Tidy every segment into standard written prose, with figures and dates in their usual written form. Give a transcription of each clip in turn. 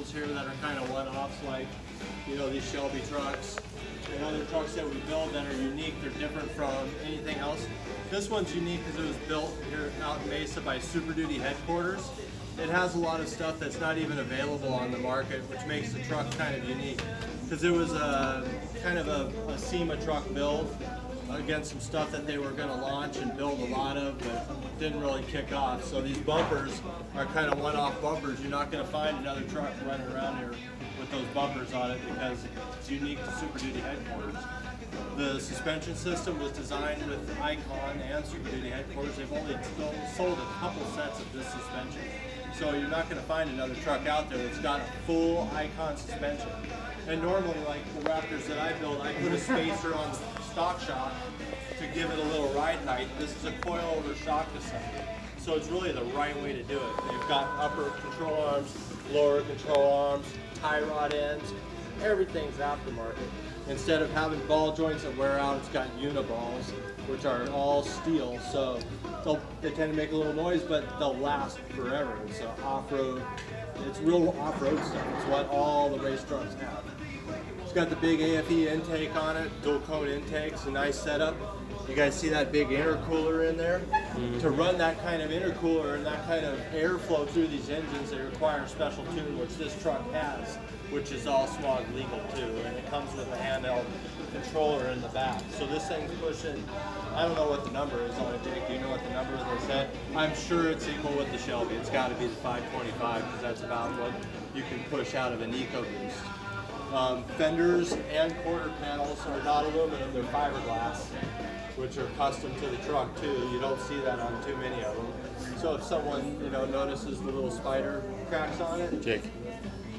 vehicles here that are kind of one-offs, like, you know, these Shelby trucks and other trucks that we build that are unique. They're different from anything else. This one's unique because it was built here out in Mesa by Super Duty headquarters. It has a lot of stuff that's not even available on the market, which makes the truck kind of unique. Because it was a kind of a SEMA truck build against some stuff that they were going to launch and build a lot of, but didn't really kick off. So these bumpers are kind of one-off bumpers. You're not going to find another truck running around here with those bumpers on it because it's unique to Super Duty headquarters. The suspension system was designed with Icon and Super Duty headquarters. They've only sold a couple sets of this suspension. So you're not going to find another truck out there that's got a full Icon suspension. And normally, like the Raptors that I build, I put a spacer on the stock shock to give it a little ride height. This is a coil-over shock assembly. So it's really the right way to do it. They've got upper control arms, lower control arms, tie rod ends. Everything's aftermarket. Instead of having ball joints that wear out, it's got uniballs, which are all steel. So they tend to make a little noise, but they'll last forever. It's off-road. It's real off-road stuff. It's what all the race trucks have. It's got the big AFE intake on it, dual cone intakes, a nice setup. You guys see that big intercooler in there? Mm-hmm. To run that kind of intercooler and that kind of airflow through these engines, they require a special tune, which this truck has, which is all smog legal too. And it comes with a handheld controller in the back. So this thing's pushing, I don't know what the number is on it, Jake. Do you know what the number is they said? I'm sure it's equal with the Shelby. It's got to be the 525 because that's about what you can push out of an EcoBoost. Fenders and quarter panels are not aluminum, they're fiberglass, which are custom to the truck too. You don't see that on too many of them. So if someone, you know, notices the little spider cracks on it, Jake,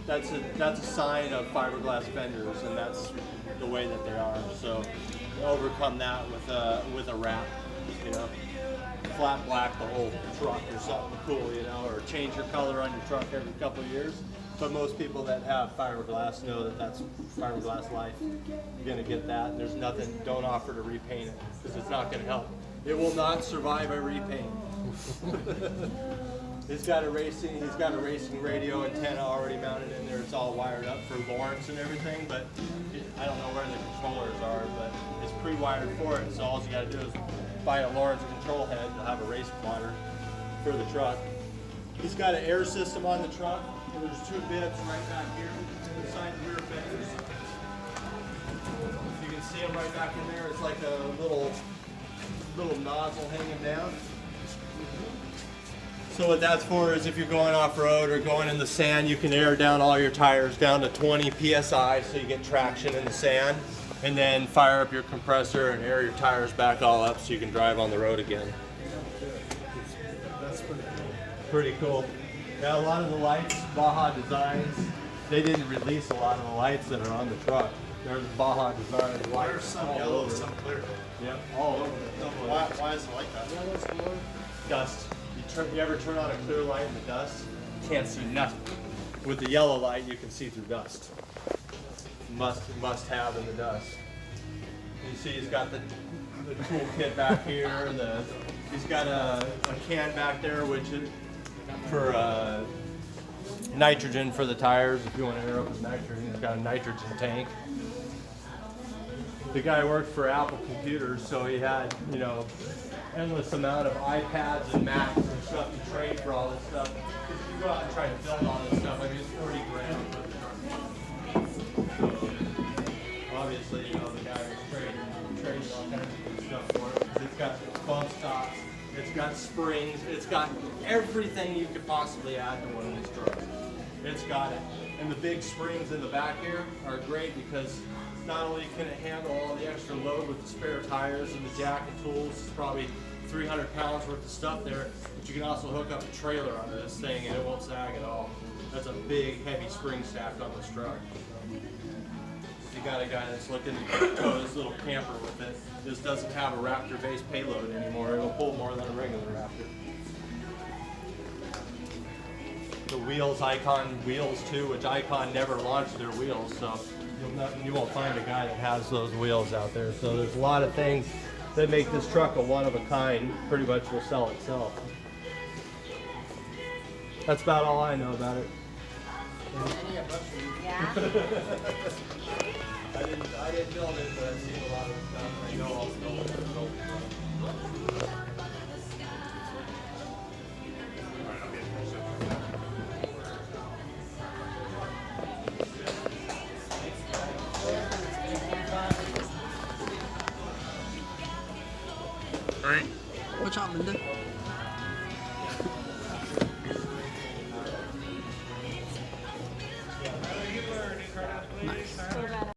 that's a sign of fiberglass fenders, and that's the way that they are. So overcome that with a wrap, you know, flat black the whole truck or something cool, you know, or change your color on your truck every couple of years. But most people that have fiberglass know that that's fiberglass life. You're going to get that, and there's nothing, don't offer to repaint it, because it's not going to help. It will not survive a repaint. He's got a racing radio antenna already mounted in there. It's all wired up for Lawrence and everything, but I don't know where the controllers are, but it's pre-wired for it, so all you got to do is buy a Lawrence control head. You'll have a race plotter for the truck. He's got an air system on the truck. There's two bibs right back here inside the rear fenders. You can see them right back in there. It's like a little nozzle hanging down. So what that's for is if you're going off-road or going in the sand, you can air down all your tires down to 20 PSI so you get traction in the sand, and then fire up your compressor and air your tires back all up so you can drive on the road again. That's pretty cool. Yeah, a lot of the lights, Baja Designs, they didn't release a lot of the lights that are on the truck. There's Baja Designs lights. There's some yellow, some clear. Yep, all over. Why is it like that? Dust. You ever turn on a clear light in the dust? Can't see nothing. With the yellow light, you can see through dust. Must have in the dust. You see he's got the tool kit back here. He's got a can back there, which is for nitrogen for the tires. If you want to air up with nitrogen, he's got a nitrogen tank. The guy worked for Apple Computers, so he had, you know, endless amount of iPads and Macs and stuff to trade for all this stuff. If you go out and try to build all this stuff, I mean, it's 40 grand. So, obviously, you know, the guy was trading all kinds of good stuff for it. It's got bump stops, it's got springs, it's got everything you could possibly add to one of these trucks. It's got it. And the big springs in the back here are great because not only can it handle all the extra load with the spare tires and the jack and tools, it's probably 300 pounds worth of stuff there, but you can also hook up a trailer onto this thing and it won't sag at all. That's a big, heavy spring stack on this truck. If you got a guy that's looking to tow his little camper with it, this doesn't have a Raptor-based payload anymore. It'll pull more than a regular Raptor. The wheels, Icon wheels too, which Icon never launched their wheels, so you won't find a guy that has those wheels out there. So there's a lot of things that make this truck a one of a kind. Pretty much will sell itself. That's about all I know about it. Yeah. I didn't build it, but I've seen a lot of stuff. I know I'll build it. What chopping?